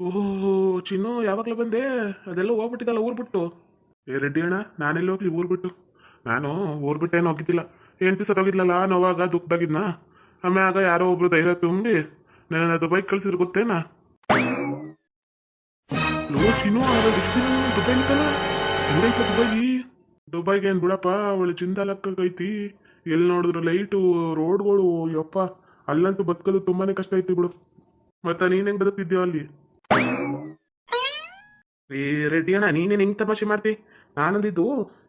ಓಹೋ, ಚಿನ್ನು ಯಾವಾಗಲೂ ಬಂದೆ? ಅದೆಲ್ಲ ಹೋಗ್ಬಿಟ್ಟಿದ್ದಲ್ಲ ಊರ್ ಬಿಟ್ಟು. ರೆಡ್ಡಿ ಅಣ್ಣ, ನಾನೆಲ್ಲಿ ಹೋಗ್ಲಿ ಊರ್ ಬಿಟ್ಟು? ನಾನು ಊರ್ ಬಿಟ್ಟೇನು ಹೋಗಿದ್ದಿಲ್ಲ. ಹೆಂಡತಿ ಸತ್ತೋಗಿದ್ಲಲ್ಲ ನೋವಾಗ ದುಃಖದಾಗಿದ್ನ. ಆಮ್ಯಾಗ ಯಾರೋ ಒಬ್ರು ಧೈರ್ಯ ತುಂಬಿ ನನ್ನ ದುಬೈಗೆ ಕಳ್ಸಿದ್ರು ಗೊತ್ತೇನಾ? ಲೋ ಚಿನ್ನು, ದುಬೈ ನಿಂತಲ್ಲ. ಹೆಂಗೈತ ದುಬೈ? ದುಬೈಗೆ ಏನ್ ಬಿಡಪ್ಪ, ಅವಳು ಚಿಂತಾಲಕ್ಕೈತಿ. ಎಲ್ಲಿ ನೋಡಿದ್ರು ಲೈಟು, ರೋಡ್ಗಳು, ಯಪ್ಪ. ಅಲ್ಲಂತೂ ಬದುಕೋದು ತುಂಬಾನೇ ಕಷ್ಟ ಐತಿ ಬಿಡು. ಮತ್ತ ನೀನ್ ಹೆಂಗ್ ಬದುಕ್ತಿದ್ಯೋ ಅಲ್ಲಿ? ಏ ರೆಡ್ಡಿ ಅಣ್ಣ, ನೀನೇನು ಹಿಂಗೆ ತಮಾಷೆ ಮಾಡ್ತಿ? ನಾನಂದಿದ್ದು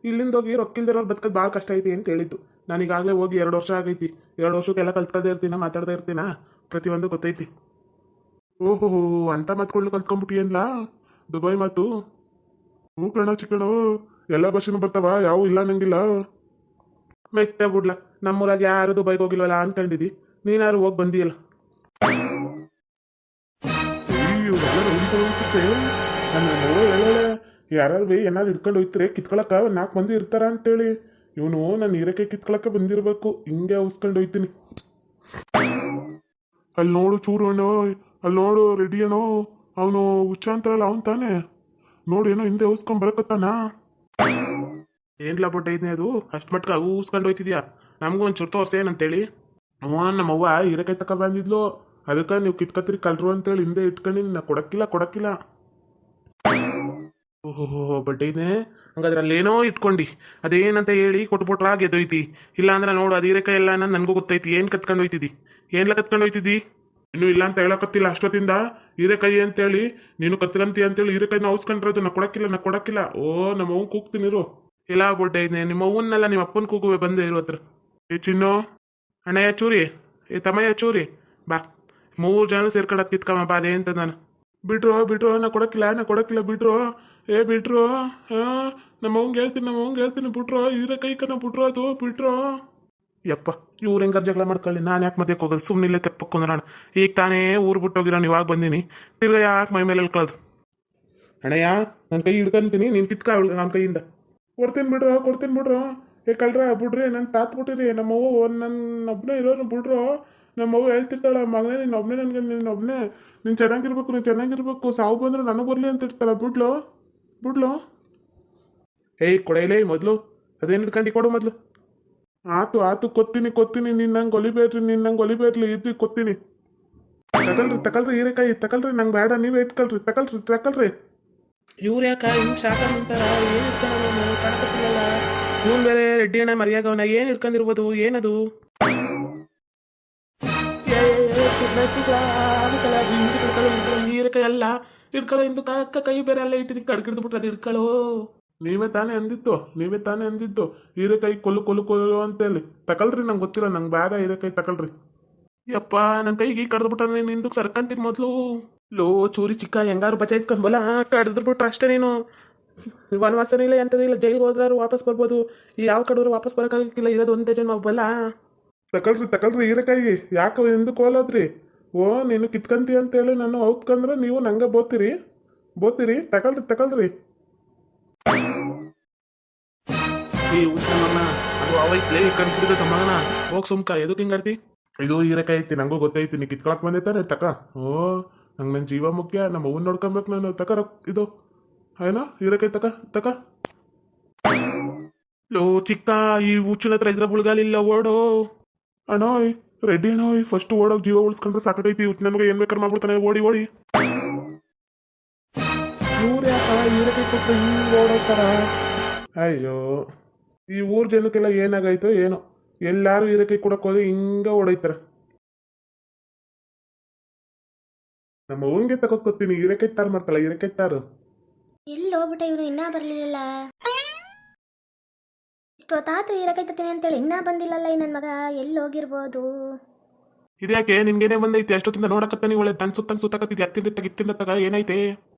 ಇಲ್ಲಿಂದ ಹೋಗಿ ರೊಕ್ಕಿಲ್ದಿರೋರು ಬದುಕೋದು ಭಾಳ ಕಷ್ಟ ಐತಿ ಅಂತ ಹೇಳಿದ್ದು. ನಾನೀಗಾಗಲೇ ಹೋಗಿ 2 ವರ್ಷ ಆಗೈತಿ. 2 ವರ್ಷಕ್ಕೆಲ್ಲ ಕಲ್ತ್ಕೊಳ್ದೇ ಇರ್ತೀನ, ಮಾತಾಡ್ತಾ ಇರ್ತೀನ, ಪ್ರತಿಯೊಂದು ಗೊತ್ತೈತಿ. ಓಹೋ, ಅಂತ ಮಾತ್ಕೊಂಡು ಕಲ್ತ್ಕೊಂಡ್ಬಿಟ್ಟಿಯನ್ಲ ದುಬೈ ಮಾತು. ಹ್ಞೂ ಕಣ ಚಿಕ್ಕಣ, ಎಲ್ಲ ಭಾಷೆನೂ ಬರ್ತಾವ, ಯಾವ ಇಲ್ಲ ನಂಗಿಲ್ಲ. ಮೆತ್ತ ಬಿಡ್ಲ, ನಮ್ಮೂರಾಗ ಯಾರು ದುಬೈಗೆ ಹೋಗಿಲ್ವಲ್ಲ ಅನ್ಕೊಂಡಿದ್ದಿ. ನೀನಾರು ಹೋಗಿ ಬಂದಿಯಲ್ಲ. ಅಯ್ಯೋ, ಎಲ್ಲ ಅನ್ಸುತ್ತೆ. ನನ್ನ ನೋಡೋ ಹೇಳೋಳೆ, ಯಾರು ಬಿ ಏನಾದ್ರು ಹಿಡ್ಕೊಂಡು ಹೋಯ್ತಾರೆ ಕಿತ್ಕೊಳಕ 4 ಮಂದಿ ಇರ್ತಾರ ಅಂತೇಳಿ. ಇವನು ನನ್ನ ಹೀರಕ್ಕೆ ಕಿತ್ಕೊಳಕ್ಕೆ ಬಂದಿರಬೇಕು. ಹಿಂಗೆ ಉಸ್ಕೊಂಡು ಹೋಯ್ತೀನಿ. ಅಲ್ಲಿ ನೋಡು ಚೂರು ಅಣ್ಣೋ, ಅಲ್ಲಿ ನೋಡು ರೆಡಿ ಅಣ್ಣೋ. ಅವನು ಹುಚ್ಚ ಅಂತಾರಲ್ಲ ಅವನ್ ತಾನೆ. ನೋಡು ಏನೋ ಹಿಂದೆ ಉಸ್ಕೊಂಡ್ ಬರಕತ್ತಾನ. ಏನ್ಲ ಬೊಟ್ಟ ಐದ್ನೇ ಅದು ಅಷ್ಟು ಮಟ್ಕ ಊಸ್ಕೊಂಡು ಹೋಯ್ತಿದ್ಯಾ? ನಮಗೂ ಒಂದು ಚುರ್ತ ವರ್ಷ ಏನಂತೇಳಿ ನಮ್ಮವ್ವ ಹೀರೆಕಾಯಿ ತಕ ಬಂದಿದ್ಲು. ಅದಕ್ಕೆ ನೀವು ಕಿತ್ಕತ್ರಿ ಕಳ್ರು ಅಂತೇಳಿ ಹಿಂದೆ ಇಟ್ಕೊಂಡು ನಾ ಕೊಡಕ್ಕಿಲ್ಲ. ಓಹೋ, ಬಟ್ ಐದ್ನೇ ಹಂಗಾದ್ರೆ ಅಲ್ಲೇನೋ ಇಟ್ಕೊಂಡು ಅದೇನಂತ ಹೇಳಿ ಕೊಟ್ಬಿಟ್ರ ಗೆದ್ದೋಯ್ತಿ. ಇಲ್ಲ ಅಂದ್ರೆ ನೋಡು, ಅದು ಹೀರೆಕಾಯಿ ಎಲ್ಲ ನನಗೂ ಗೊತ್ತೈತಿ. ಏನು ಕತ್ಕೊಂಡು ಹೋಯ್ತಿದ್ದಿ? ಏನ್ಲ ಕತ್ಕೊಂಡು ಹೋಯ್ತಿದ್ದಿ? ಇನ್ನೂ ಇಲ್ಲ ಅಂತ ಹೇಳಕತ್ತಿಲ್ಲ ಅಷ್ಟೊತ್ತಿಂದ. ಹೀರೆಕಾಯಿ ಅಂತೇಳಿ ನೀನು ಕತ್ಕಂತಿ ಅಂತೇಳಿ ಹೀರೆಕಾಯಿನ ಔಸ್ಕೊಂಡಿರೋದು. ನಾ ಕೊಡಕ್ಕಿಲ್ಲ. ಓ, ನಮ್ಮ ಅವ್ನ ಕೂಗ್ತೀನಿರು. ಎಲ್ಲ ಬೊಡ್ಡ ಐದ್ನೇ, ನಿಮ್ಮ ಅವ್ವನ್ನೆಲ್ಲ ನಿಮ್ಮ ಅಪ್ಪನ ಕೂಗುವೆ ಬಂದೇ ಇರೋ ಹತ್ರ. ಏ ಚಿನ್ನು, ಅಣ್ಣಯ್ಯ ಚೂರಿ, ಏ ತಮ್ಮಯ್ಯ ಚೂರಿ, ಬಾ. 3 ಜನ ಸೇರ್ಕೊಂಡದ್ ಕಿತ್ಕಮ್ಮ ಬಾ. ಅದೇ ಅಂತ ನಾನು ಬಿಟ್ರು ನಾ ಕೊಡಕ್ಕಿಲ್ಲ ಬಿಟ್ರು. ಏ ಬಿಟ್ರು, ನಮ್ಮ ಅವ್ಗೆ ಹೇಳ್ತೀನಿ ಬಿಟ್ರು. ಇದ್ರೆ ಕೈ ಕನ್ನ ಬಿಟ್ರು, ಅದು ಬಿಟ್ರು. ಯಪ್ಪ, ಇವ್ರು ಹೆಂಗಾರ ಜಗಳ ಮಾಡ್ಕೊಳ್ಳಿ, ನಾನು ಯಾಕೆ ಮಧ್ಯಕ್ಕೆ ಹೋಗೋದು? ಸುಮ್ಮನಿಲ್ಲೇ ತೆಪ್ಪಕ್ಕೊಂದ್ರಣ. ಈಗ ತಾನೇ ಊರು ಬಿಟ್ಟೋಗಿರೋಣ, ಇವಾಗ ಬಂದೀನಿ. ತಿರ್ಗ ಯಾಕೆ ಮೈ ಮೇಲೆ ಹೇಳ್ಕೊಳ್ಳೋದು? ಅಣ್ಣಯ್ಯ, ನನ್ನ ಕೈ ಹಿಡ್ಕೊಂತೀನಿ, ನೀನು ಕಿತ್ಕ ನನ್ನ ಕೈಯಿಂದ. ಕೊಡ್ತೀನಿ ಬಿಡ್ರು. ಏ ಕಳ್ರ ಬಿಡ್ರಿ, ನಂಗೆ ತಾತ್ಬಿಟ್ಟಿರಿ. ನಮ್ಮವ್ವ ನನ್ನೊಬ್ಬನೇ ಇರೋರು ಬಿಡ್ರು. ನಮ್ಮವ್ವ ಹೇಳ್ತಿರ್ತಾಳ, ಮಗನೇ ನೀನೊಬ್ಬನೇ ನೀನು ಚೆನ್ನಾಗಿರ್ಬೇಕು, ಸಾವು ಬಂದ್ರೆ ನನಗೆ ಬರಲಿ ಅಂತ ಇರ್ತಾಳ. ಬಿಡ್ಲು. ಏಯ್ ಕೊಡೈಲೇ ಮೊದಲು, ಅದೇನು ಹಿಡ್ಕೊಂಡು ಕೊಡು ಮೊದಲು. ಆತು ಕೊತ್ತೀನಿ. ನೀನು ನಂಗೆ ಒಲಿಬೇಡ್ರಿ ಇದ್ರಿ ಕೊತ್ತೀನಿ. ತಕಲ್ರಿ ಹೀರೆಕಾಯಿ ತಕಲ್ರಿ, ನಂಗೆ ಬೇಡ, ನೀವೇ ಇಟ್ಕೊಳ್ರಿ. ತಕಲ್ರಿ. ಇವ್ರು ಯಾಕ ಹಿಂಗೆ ಶಾಖ ನಿಂತಾರ? ಏನು ಇಟ್ಕೊಂಡು ಕಾಣಕತ್ತಿಲ್ಲ. ಇವನ್ ಬೇರೆ ರೆಡ್ಡಿ ಅಣ್ಣ ಮರ್ಯಾಗವನ. ಏನು ಇಟ್ಕೊಂಡಿರ್ಬೋದು? ಏನದು? ಹೀರೆಕಾಯಿ ಅಲ್ಲ ಇಟ್ಕೊಳ್ಳೋ. ಇಂದು ಕೈ ಬೇರೆ ಎಲ್ಲ ಇಟ್ಟಿದ್ದು ಕಡ್ಗಿಡ್ದು ಬಿಟ್ರೆ ಅದು ಇಟ್ಕೊಳ್ಳೋ. ನೀವೇ ತಾನೇ ಅಂದಿದ್ದು ಹೀರೆಕಾಯಿ ಕೊಲ್ಲು ಅಂತೇಳಿ. ತಕಲ್ರಿ, ನಂಗೆ ಗೊತ್ತಿಲ್ಲ, ನಂಗೆ ಬೇಡ ಹೀರೆಕಾಯಿ ತಕಲ್ರಿ. ಯಪ್ಪ, ನನ್ನ ಕೈಗೆ ಕಡ್ದು ನಿಂದು ಸರ್ಕಂತೀನಿ ಮೊದಲು. ಲೋ ಚೂರಿ ಚಿಕ್ಕ, ಹೆಂಗಾರು ಬಚಾಯಿಸ್ಕೊಂಡು ಬಲ್ಲ. ಕಡ್ದು ಬಿಟ್ರೆ ಅಷ್ಟೇ ನೀನು. ವನವಾಸನೂ ಇಲ್ಲ, ಎಂಥದೂ ಇಲ್ಲ. ಜೈಲಿಗೆ ಹೋದ್ರಾರು ವಾಪಸ್ ಬರ್ಬೋದು. ಯಾವ ಕಡೆದ್ರು ವಾಪಸ್ ಬರೋಕ್ಕಾಗಿಲ್ಲ. ಇರೋದು ಒಂದೇ ಜನ್ಮ ಬಲ್ಲ. ತಕಲ್ರಿ ಹೀರೆಕಾಯಿ. ಯಾಕೆ ఎందుకు ಹೋಲದ್ರಿ? ಓ, ನೀನು ಕಿತ್ಕಂತಿ ಅಂತೇಳಿ ನಾನು ಔತ್ಕಂದ್ರೆ ನೀವು ನಂಗೆ ಬೋತಿರಿ. ತಕಲ್ರಿ. ಈ ಉತ್ತಮಣ್ಣ, ಅದು ಅವೈತ್ಲೇ ಕಣ್ಕಿಡಿದ ತಮ್ಮಣ್ಣ. ಹೋಗ್ ಸುಮ್ಕ, ಎದಕ್ಕೆ ಹಿಂಗಾಡ್ತಿ? ಇದು ಹೀರೆಕಾಯಿ ಐತಿ, ನಂಗೂ ಗೊತ್ತೈತಿ. ನೀ ಕಿತ್ಕೊಳಕ್ ಬಂದೈತಾನೆ ತಕ. ಓ, ನಂಗೆ ನನ್ನ ಜೀವ ಮುಖ್ಯ. ನಮ್ಮ ಅವ್ವನ್ನ ನೋಡ್ಕೊಬೇಕು ನಾನು. ಇದು ಏನೋ ಹೀರೆಕಾಯಿ ತಕ. ಲೋ ಚಿಕ್ಕ, ಈ ಹುಚ್ಚಿನ ಹತ್ರ ಇದ್ರ ಬುಳ್ಗಾಲಿಲ್ಲ, ಓಡೋ. ಅಣ್ಣೋಯ್ ರೆಡ್ಡಿ ಅಣ್ಣೋಯ್, ಫಸ್ಟ್ ಓಡೋಗಿ ಜೀವ ಉಳಿಸ್ಕೊಂಡ್ರೆ ಸಾಕೈತಿ. ನಮಗೆ ಏನ್ ಬೇಕಾದ್ರೆ ಮಾಡ್ಬಿಡ್ತಾನೆ. ಓಡಿ. ಇವ್ರು ಯಾಕ ಹೀರೆಕಾಯಿ ಕೊಟ್ಟು ಹಿಂಗೆ ಓಡೋತಾರ? ಅಯ್ಯೋ, ಈ ಊರ್ ಜನಕ್ಕೆಲ್ಲ ಏನಾಗೈತೋ ಏನೋ. ಎಲ್ಲಾರು ಹೀರೆಕಾಯಿ ಕೊಡಕ್ ಹೋದ್ರೆ ಹಿಂಗ ಓಡೈತಾರ. ನಮ್ಮ ಅವ್ನಿಗೆ ತಗೋತೀನಿ. ಹೀರೆಕಾಯಿ ತಾರು ಮಾಡ್ತಾಳ, ಹೀರೆಕಾಯಿ ತಾರು. ಎಲ್ಲಿ ಹೋಗ್ಬಿಟ್ಟ ಇವನು? ಇನ್ನೂ ಬರಲಿಲ್ಲ. ಇಷ್ಟೊತ್ತಾತು ಹೀರೆಕಾಯಿ ತತ್ತೀನಿ ಅಂತೇಳಿ ಇನ್ನೂ ಬಂದಿಲ್ಲಲ್ಲ ಈ ನನ್ನ ಮಗ. ಎಲ್ಲಿ ಹೋಗಿರ್ಬೋದು? ಇದ್ಯಾಕೆ ನಿನ್ಗೇನೆ ಬಂದೈತಿ? ಅಷ್ಟೊತ್ತಿಂದ ನೋಡಕತ್ತಾನಿ. ಒಳ್ಳೆ ತನ್ ಸುತ್ತಕತ್ತಿದ್ಯ. ಇತ್ತಿಂದ ತಗ ಏನೈತೆ?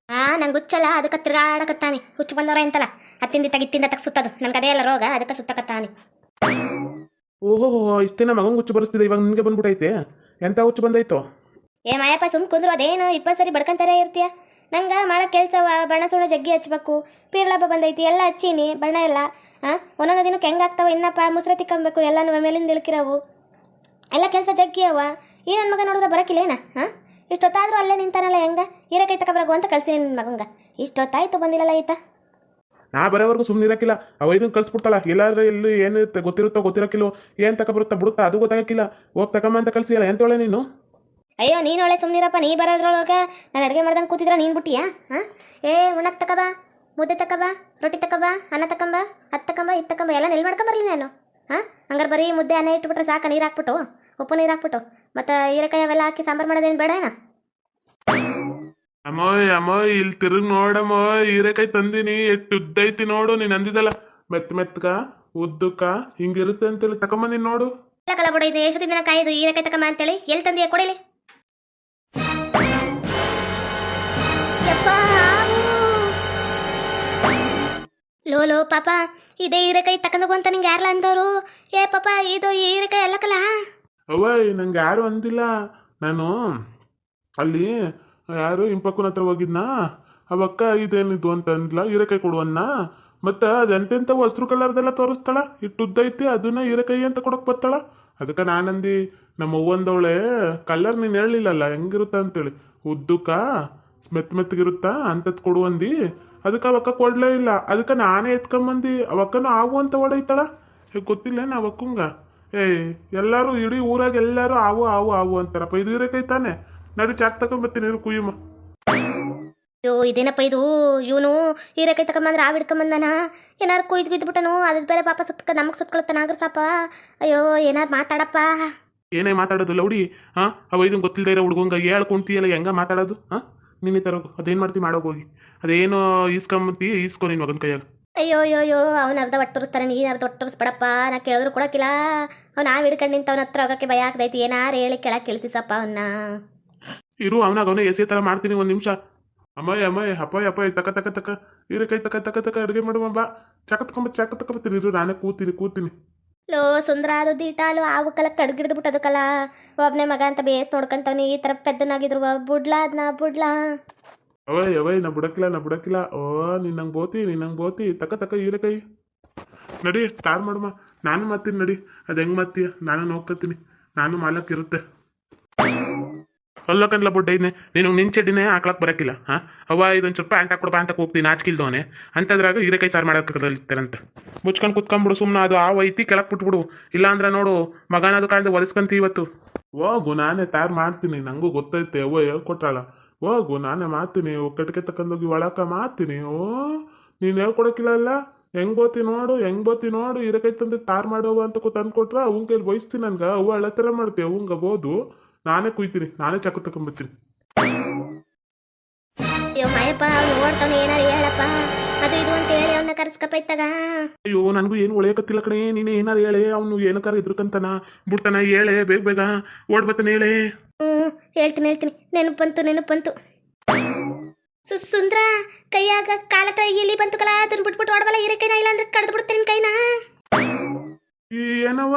ನಂಗೆ ಹುಚ್ಚಲ್ಲ, ಅದಕ್ಕೆ ತಿರ್ಗಾಡಕತ್ತಾನೆ. ಹುಚ್ಚು ಬಂದವ್ರ ಅಂತಲ್ಲ, ಹತ್ತಿಂದ ತಗ ಸುತ್ತದು. ನನ್ಗೆ ಅದೇ ಅಲ್ಲ ರೋಗ, ಅದಕ್ಕೆ ಸುತ್ತಕತ್ತಾನೆ. ಓಹೋ, ಇಷ್ಟೇನ ಮಗಂಗೆ ಹುಚ್ಚು ಬರಿಸ್ತಿದೆ, ಇವಾಗ ನಿನ್ಗೆ ಬಂದ್ಬಿಟ್ಟೈತೆ. ಎಂತ ಹುಚ್ಚು ಬಂದೈತೋ? ಏ ಮಾಯಪ್ಪ, ಸುಮ್ ಕುಂದ್ರು. ಅದೇನು 20 ಸರಿ ಬಡ್ಕೊಂತಾರೆ ಇರ್ತೀಯ. ನಂಗೆ ಮಾಡೋ ಕೆಲಸವ ಬಣ್ಣ ಸುಣ್ಣ ಜಗ್ಗಿ ಹಚ್ಬೇಕು. ಪೀರ್ಲಬ್ಬ ಬಂದೈತಿ, ಎಲ್ಲ ಹಚ್ಚೀನಿ ಬಣ್ಣ ಎಲ್ಲ. ಒಂದೊಂದು ದಿನಕ್ಕೆ ಹೆಂಗಾಗ್ತಾವ ಇನ್ನಪ್ಪ. ಮುಸ್ರೆ ತಿಕ್ಕಂಬೇಕು, ಎಲ್ಲನೂ ಮೇಲಿಂದ ಇಳ್ಕಿರವು ಎಲ್ಲ ಕೆಲಸ ಜಗ್ಗಿ ಅವ. ಈ ನನ್ನ ಮಗ ನೋಡಿದ್ರೆ ಬರೋಕಿಲ್ಲೇನ? ಇಷ್ಟೊತ್ತಾದರೂ ಅಲ್ಲೇ ನಿಂತಾನಲ್ಲ ಹೆಂಗ ಹೀರೆಕಾಯಿ ತಗೊಬರಗು ಅಂತ ಕಳ್ಸಿ ನಿನ್ನ ಮಗಂಗ ಇಷ್ಟೊತ್ತಾಯ್ತು ಬಂದಿಲ್ಲಲ್ಲ ಈತ. ನಾ ಬರೋವರೆಗೂ ಸುಮ್ಮನೆ ಇರಕ್ಕಿಲ್ಲ. ಅವ ಇದನ್ನ ಕಳ್ಸ್ಬಿಡ್ತಾಳ. ಎಲ್ಲಾದ್ರೂ ಎಲ್ಲಿ ಏನು ಗೊತ್ತಿರುತ್ತೋ ಗೊತ್ತಿರಕ್ಕಿಲ್ವೋ, ಏನು ತಗೊಬರುತ್ತಾ ಬಿಡುತ್ತಾ ಅದು ಗೊತ್ತಾಗಕ್ಕಿಲ್ಲ. ಹೋಗಿ ತಗೊಂಬ ಅಂತ ಕಳ್ಸಿಯಲ್ಲ ಎಂತೋಳೆ ನೀನು. ಅಯ್ಯೋ ನೀನು ಒಳ್ಳೆ ಸುಮ್ಮನಿರಪ್ಪ, ನೀ ಬರೋದ್ರೊಳಗೆ ನಾನು ಅಡುಗೆ ಮಾಡ್ದಂಗೆ ಕೂತಿದ್ರ ನೀನು ಬಿಟ್ಟಿಯಾ? ಹಾಂ ಉಣ್ಣಕ್ಕೆ ತಗೊಬಾ, ಮುದ್ದೆ ತಗೊಬಾ, ರೊಟ್ಟಿ ತಗೊಬಾ, ಅನ್ನ ತಗೊಂಬ, ಅದು ತಗೊಂಬ, ಇದು ತಗೊಂಬ ಎಲ್ಲ ನೆಲ್ ಮಾಡ್ಕೊಂಬರ್ಲಿ ನಾನು. ಹಾಂ ಹಂಗಾರೆ ಬರೀ ಮುದ್ದೆ ಅನ್ನ ಇಟ್ಬಿಟ್ರೆ ಸಾಕು, ನೀರು ಹಾಕ್ಬಿಟ್ಟು ಉಪ್ಪು ನೀರು ಹಾಕ್ಬಿಟ್ಟು ಮತ್ತು ಹೀರೆಕಾಯಿ ಅವೆಲ್ಲ ಹಾಕಿ ಸಾಂಬಾರು ಮಾಡೋದೇನು ಬೇಡ ಏನ? ಅಮ್ಮೋಯ್ ಇಲ್ಲಿ ತಿರುಗಿ ನೋಡಮ್ಮ, ಹೀರೆಕಾಯಿ ತಂದಿನಿ, ಎಷ್ಟು ಉದ್ದೈತಿ ನೋಡು. ನೀನು ಅಂದಿದ್ದಲ್ಲ ಮೆತ್ತಗ ಉದ್ದಕ್ಕ ಹಿಂಗಿರುತ್ತೆ ಅಂತೇಳಿ ತಗೊಂಬಂದಿನಿ ನೋಡು. ಎಲ್ಲ ಕಲ ಬಿಡ, ಇದು ಎಷ್ಟು ದಿನ ಕಾಯ್ದು ಹೀರೆಕಾಯಿ ತಗೊಂಬ ಅಂತೇಳಿ ಎಲ್ಲಿ ತಂದಿಯ ಕೊಡಿಲಿ. ಲೋ ಪಾಪ ಇದೇ ಹೀರೆಕಾಯಿ ತಕೊಂಡೋಗು ಅಂತ ನಿಂಗೆ ಯಾರಲ್ಲ ಅಂದವರು? ಏ ಪಾಪ ಇದು ಹೀರೆಕಾಯಿ ಎಲ್ಲಕ್ಕಲ್ಲ. ಅವಯ್ ನಂಗೆ ಯಾರು ಅಂದಿಲ್ಲ. ನಾನು ಅಲ್ಲಿ ಯಾರು ಇಂಪಕ್ಕನ ಹತ್ರ ಹೋಗಿದ್ನಾ, ಅವಕ್ಕ ಇದೇನಿದು ಅಂತ ಅಂದ್ಲ, ಹೀರೆಕಾಯಿ ಕೊಡುವನ್ನ. ಮತ್ತು ಅದೆಂತೆಂಥ ಹಸ್ರು ಕಲರ್ದೆಲ್ಲ ತೋರಿಸ್ತಾಳ, ಇಟ್ಟು ಉದ್ದೈತಿ, ಅದನ್ನ ಹೀರೆಕಾಯಿ ಅಂತ ಕೊಡೋಕೆ ಬರ್ತಾಳ. ಅದಕ್ಕೆ ನಾನಂದು ನಮ್ಮ ಅವ್ವಂದವಳೆ ಕಲರ್ ನೀನು ಹೇಳಲಿಲ್ಲಲ್ಲ ಹೆಂಗಿರುತ್ತ ಅಂತೇಳಿ, ಉದ್ದಕ್ಕ ಮೆತ್ತಗಿರುತ್ತಾ ಅಂಥದ್ದು ಕೊಡುವಂದು. ಅದಕ್ಕೆ ಅವಕ್ಕ ಕೊಡಲೇ ಇಲ್ಲ. ಅದಕ್ಕೆ ನಾನೇ ಎತ್ಕೊಂಬಂದು ಅವಕ್ಕನ ಆವು ಅಂತ ಓಡೈತಾಳ. ಗೊತ್ತಿಲ್ಲ ಅವಕ್ಕಂಗ. ಎಲ್ಲರೂ ಇಡೀ ಊರಾಗ ಎಲ್ಲರೂ ಆವು ಆವು ಆವು ಅಂತಾರಪ್ಪ. ಇದು ಹೀರೆಕಾಯಿ ತಾನೆ, ನಡಿ ಚಾಕ್ ತಗೊಂಬರ್ತೀನಿ ಇರು ಕುಯ್ಯಮ್ಮ. ಅಯ್ಯೋ ಇದೇನಪ್ಪ ಇದು, ಇವನು ಹೀರೆಕಾಯಿ ತಗೊಂಬಂದ್ರೆ ಆವು ಹಿಡ್ಕೊಂಬಂದಾನ. ಏನಾರು ಕುಯ್ದು ಬಿಟ್ಟನು, ಅದ್ರ ಬೇರೆ ಪಾಪ ನಮಗೆ ಸುತ್ಕೊಳತ್ತಾನ ಆಗ್ರ ಸಾಪ. ಅಯ್ಯೋ ಏನಾರು ಮಾತಾಡಪ್ಪ. ಏನೇ ಮಾತಾಡೋದು ಲೌಡಿ? ಹಾಂ ಅವ ಇದನ್ನು ಗೊತ್ತಿಲ್ಲದೆ ಇರೋ ಹುಡುಗಂಗ ಹೇಳ್ಕೊಂತೀಯಲ್ಲ, ಹೆಂಗ ಮಾತಾಡೋದು? ಹಾಂ ನಿನ್ನೆ ತರೋಗು, ಅದೇನು ಮಾಡ್ತೀವಿ ಮಾಡೋಗೋಗಿ, ಅದೇನು ಈಸ್ಕೊಂಬತ್ತಿ ಈಸ್ಕೊ ನಿನ್ನ ಮಗನ ಕೈಯಾಗ. ಅಯ್ಯೋ ಅವ್ನು ಅರ್ಧ ಒಟ್ಟು ತೋರಿಸ್ತಾನೆ, ನೀನು ಅರ್ಧ ಒಟ್ಟು ತೋರಿಸ್ಬೇಡಪ್ಪ. ನಾ ಕೇಳಿದ್ರು ಕೊಡೋಕ್ಕಿಲ್ಲ. ಅವ್ನು ನಾವು ಹಿಡ್ಕೊಂಡು ನಿಂತ ಅವನ ಹತ್ರ ಹೋಗೋಕ್ಕೆ ಭಯ ಆಗ್ತೈತಿ. ಏನಾರು ಹೇಳಿ ಕೆಳಗೆ ಕೇಳಿಸಿಸಪ್ಪ ಅವನ್ನ. ಇರು ಅವನಾಗ ಅವನೇ ಎಸೆ ಥರ ಮಾಡ್ತೀನಿ ಒಂದು ನಿಮಿಷ. ಅಮ್ಮಯ್ಯ ಅಪ್ಪಾಯ್ ತಕ ಹೀರೆಕಾಯಿ ತಕ ಅಡುಗೆ ಮಾಡುವ ಬಾ. ಚಾಕ ತಕೊಂಬತ್ತೀನಿ ಇರು, ನಾನೇ ಕೂತೀನಿ. ಲೋ ಸುಂದರ ಅದು ದೀಟಾಲು ಆವಕ್ಕೆಲ್ಲ ಕಡ್ಗಿಡ್ದು ಬಿಟ್ಟು ಅದಕ್ಕಲ್ಲ ಒಬ್ಬನೇ ಮಗ ಅಂತ ಬೇಸ್ ನೋಡ್ಕೊಂತವ್ನಿ. ಈ ಥರ ಪೆದ್ದನಾಗಿದ್ರು ಬುಡ್ಲಾ ಅದನ್ನ ಬುಡ್ಲಾ. ಅವಯ್ ನಾ ಬಿಡಕ್ಕಿಲ್ಲ. ಓ ನಿನ್ನಂಗೆ ಬೋತಿ ತಕ ಹೀರೆಕಾಯಿ ನಡಿ ತಾರ್ ಮಾಡಮ್ಮ. ನಾನು ಮಾಡ್ತೀನಿ ನಡಿ. ಅದು ಹೆಂಗೆ ಮಾಡ್ತೀಯ? ನಾನು ನೋಡ್ಕೊತೀನಿ, ನಾನು ಮಾಲಕ್ಕಿರುತ್ತೆ. ಅಲ್ಲಕಂದ್ಲ ಬುಡ್ಡ ಇದನ್ನೇ ನೀನು ನಿನ್ನ ಚಡ್ಡಿನೇ ಹಾಕ್ಲಕ್ಕೆ ಬರೋಕ್ಕಿಲ್ಲ. ಹಾಂ ಅವ್ವ ಇದೊಂದು ಸ್ವಲ್ಪ ಪ್ಯಾಂಟ್ ಹಾಕ್ಕೊಡಪ್ಪ ಅಂತ ಹೋಗ್ತೀನಿ, ನಾಚಿಕಿಲ್ದವನೆ ಅಂತದ್ರಾಗ ಹೀರೆಕಾಯಿ ಸಾರು ಮಾಡೋಕ್ಕಿರ್ತಾರಂತೆ. ಮುಚ್ಕೊಂಡು ಕುತ್ಕೊಂಡ್ಬಿಡು ಸುಮ್ಮನೆ. ಅದು ಆ ಐತಿ ಕೆಳಗೆ ಬಿಟ್ಬಿಡು, ಇಲ್ಲಾಂದ್ರೆ ನೋಡು ಮಗನದು ಕಾಯ್ದು ಒದಿಸ್ಕೊಂತೀವಿ ಇವತ್ತು. ಹೋಗು ನಾನೇ ತಾರು ಮಾಡ್ತೀನಿ, ನನಗೂ ಗೊತ್ತೈತೆ. ಅವ್ವ ಹೇಳ್ಕೊಟ್ಟಾಳ. ಹೋಗು ನಾನೇ ಮಾಡ್ತೀನಿ, ಕಟ್ಗೆ ತಕೊಂಡೋಗಿ ಒಳಕ ಮಾಡ್ತೀನಿ. ನೀನು ಹೇಳ್ಕೊಡಕ್ಕಿಲ್ಲ ಅಲ್ಲ. ಹೆಂಗೆ ಬೋತಿ ನೋಡು ಹೀರೆಕಾಯಿ ತಂದು ತಾರು ಮಾಡೋವ ಅಂತ ತಂದ್ಕೊಟ್ರ ಅವ್ನ ಕೈಲಿ ಬಯಸ್ತೀನಿ. ನನ್ಗೆ ಅವ್ವ ಹಳೆ ಥರ ಮಾಡ್ತೀವಿ ಅವಂಗ ಬೋದು. ನಾನೇ ಕುಯ್ತೀನಿ, ನಾನೇ ಚಾಕು ತಕೊಂಬರ್ತೀನಿ. ಅಯ್ಯೋ ಮಾಯಪ್ಪ ಅವ್ನು ನೋಡ್ತಾನೆ, ಏನಾರು ಹೇಳಪ್ಪ ಅದು ಇದು ಅಂತ ಹೇಳಿ ಅವನ್ನ ಕರ್ಸ್ಕಪ್ಪ. ಅಯ್ಯೋ ನನಗೂ ಏನು ಒಳ್ಳೆಯಕತ್ತಿಲ್ಲ ಕಣೆ. ನೀನು ಏನಾರು ಹೇಳೆ, ಅವನು ಏನಕ್ಕಾರ ಇದ್ರಕಂತಾನ ಬಿಡ್ತಾನ. ಹೇಳೆ ಬೇಗ ಓಡ್ ಬರ್ತಾನೆ, ಹೇಳೆ. ಹೇಳ್ತೀನಿ ನೆನಪು ಬಂತು. ಸುಂದ್ರ ಕೈಯಾಗ ಕಾಲ ಇಲ್ಲಿ ಬಂತು ಕಲ, ಅದನ್ನ ಬಿಟ್ಬಿಟ್ಟು ಓಡಬಲ್ಲ ಹೀರೆಕಾಯಿನ, ಇಲ್ಲ ಅಂದ್ರೆ ಕಡ್ದು ಬಿಡ್ತೇನೆ ಕೈನ. ಏನವ್ವ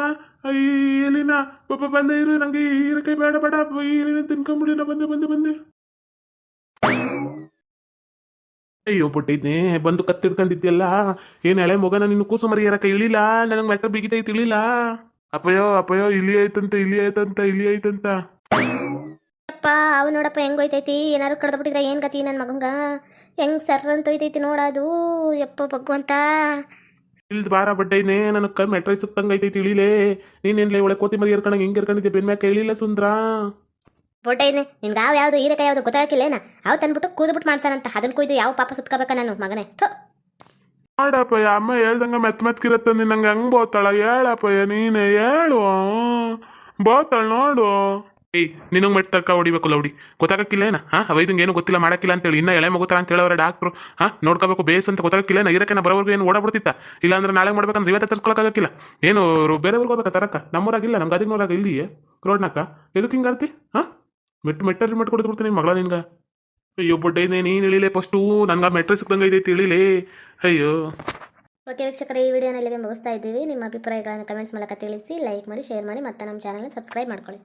ಎಲ್ಲಿನ ಪಾಪ ಬಂದೆ ಇರು, ನಂಗೆ ಹೀರೆಕಾಯಿ ಬೇಡ ಇಲ್ಲಿನ ತಿನ್ಕೊಂಬಿಡಿ. ನಾ ಬಂದೆ. ಅಯ್ಯೋ ಪುಟ್ಟಿದ್ನೆ ಬಂದು ಕತ್ತಿಡ್ಕೊಂಡಿದ್ಯಲ್ಲ. ಏನು ಹಳೆ ಮಗನ ನಿನ್ನ ಕೂಸು ಮರಿ ಯಾರಕ್ಕ ಇಳಿಲ್ಲ, ನನಗೆ ಮೆಟ್ಟ ಬಿಗಿತೈತಿ ಇಳಿಲ್ಲ. ಅಪ್ಪಯ್ಯೋ ಇಲ್ಲಿ ಐತಂತ ಅಪ್ಪ ಅವ್ ನೋಡಪ್ಪ ಹೆಂಗ್ ಹೋಯ್ತೈತಿ. ಏನಾರು ಕಡ್ದು ಬಿಟ್ಟಿದ್ರೆ ಏನ್ ಗತಿ ನನ್ನ ಮಗಂಗ? ಹೆಂಗ್ ಸರ್ರ ಅಂತ ಹೋಯ್ತೈತಿ ನೋಡೋದು. ಯಪ್ಪ ಭಗವಂತ ಇಲ್ದ ಬಾರ ಬಡ್ಡೈನೆ, ನನಗೆ ಕೈ ಮೆಟ್ರೈ ಸುತ್ತಂಗ ಐತೈತಿ ಇಳಿಲೇ. ನೀನೇನ್ಲೇ ಒಳ್ಳೆ ಕೋತಿ ಮರಿ ಏರ್ಕೊಂಡಂಗೆ ಹಿಂಗೆ ಏರ್ಕೊಂಡಿದ್ದೆ ಬೆನ್ಮ್ಯಾಕ ಇಳಿಲ್ಲ ಸುಂದ್ರ. ಬೋಟೈನೆ ನಿನ್ಗೆ ಯಾವ್ದು ಹೀರೆಕಾಯಿ ಯಾವ್ದು ಗೊತ್ತಾಗಿಲ್ಲೇನ? ಅವ್ ತಂದ್ಬಿಟ್ಟು ಕೂದ್ಬಿಟ್ಟು ಮಾಡ್ತಾನಂತ, ಅದನ್ನ ಕುಯ್ದು ಯಾವ ಪಾಪ ಸುತ್ಕೋಬೇಕ ನಾನು ಮಗನೇ. ಮಾಡಪ್ಪಯ್ಯ, ಅಮ್ಮ ಹೇಳ್ದಂಗ ಮೆತ್ಕಿರತ್ತ ನಿನ್ನಂಗೆ ಹೆಂಗ್ ಬೋತಾಳ? ಹೇಳಪ್ಪಯ್ಯ ನೀನೆ ಹೇಳು. ಬೋತಾಳ ನೋಡು. ನಿನಗೆ ಮೆಟ್ ತರ್ಕ ಹೊಡಿಬೇಕು ಲೌಡಿ, ಗೊತ್ತಾಗಕ್ಕಿಲ್ಲೇನ? ಅವೈದಂಗೆ ಏನು ಗೊತ್ತಿಲ್ಲ ಮಾಡಕ್ಕಿಲ್ಲ ಅಂತೇಳಿ ಇನ್ನ ಎಳೆ ಮಗುತ್ತಾರ ಅಂತ ಹೇಳೋರ ಡಾಕ್ಟ್ರು. ನೋಡ್ಕೋಬೇಕು ಬೇಸ್ ಅಂತ ಗೊತ್ತಾಗಕ್ಕಿಲ್ಲೇನ? ಹೀರೆಕಾಯಿನ ಬರೋವರೆಗೂ ಏನು ಓಡಾಡ್ಬಿಡ್ತಿತ್ತ? ಇಲ್ಲಾಂದ್ರೆ ನಾಳೆ ಮಾಡ್ಬೇಕಂದ್ರೆ ಇವತ್ತು ತರ್ಸ್ಕೊಳಕ್ಕಾಗಕ್ಕಿಲ್ಲ. ಏನು ಬೇರೆಯವ್ರಿಗೆ ಹೋಗ್ಬೇಕಾ ತರಕ? ನಮ್ಮೂರಾಗಿಲ್ಲ, ನಮ್ಮ ಗದಿನೂರಾಗ ಇಲ್ಲಿ ರೋಡ್ನಾಕ. ಎದಕ್ಕೆ ಹಿಂಗೆ ಆಡ್ತಿ? ಮೆಟ್ಟಲ್ಲಿ ಮೆಟ್ಟು ಕೊಡ್ಬಿಡ್ತೀನಿ ಮಗಳ ನಿನ್ಗೆ. ಅಯ್ಯೋ ಬೊಡ್ಡೈನೇ ನೀನು ಇಳಿಲೇ ಫಸ್ಟು, ನನ್ಗೆ ಮೆಟ್ರಿ ಸಿಕ್ದಂಗೆ ಐತೈತಿ ಇಳಿಲೇ. ಅಯ್ಯೋ ಓಕೆ ವೀಕ್ಷಕರೇ, ಈ ವಿಡಿಯೋನ ಇಲ್ಲಿಗೆ ಮುಗಿಸ್ತಾ ಇದ್ದೀವಿ. ನಿಮ್ಮ ಅಭಿಪ್ರಾಯಗಳನ್ನು ಕಮೆಂಟ್ಸ್ ಮೂಲಕ ತಿಳಿಸಿ, ಲೈಕ್ ಮಾಡಿ, ಶೇರ್ ಮಾಡಿ, ಮತ್ತು ನಮ್ಮ ಚಾನಲ್ನ ಸಬ್ಸ್ಕ್ರೈಬ್ ಮಾಡ್ಕೊಳ್ಳಿ.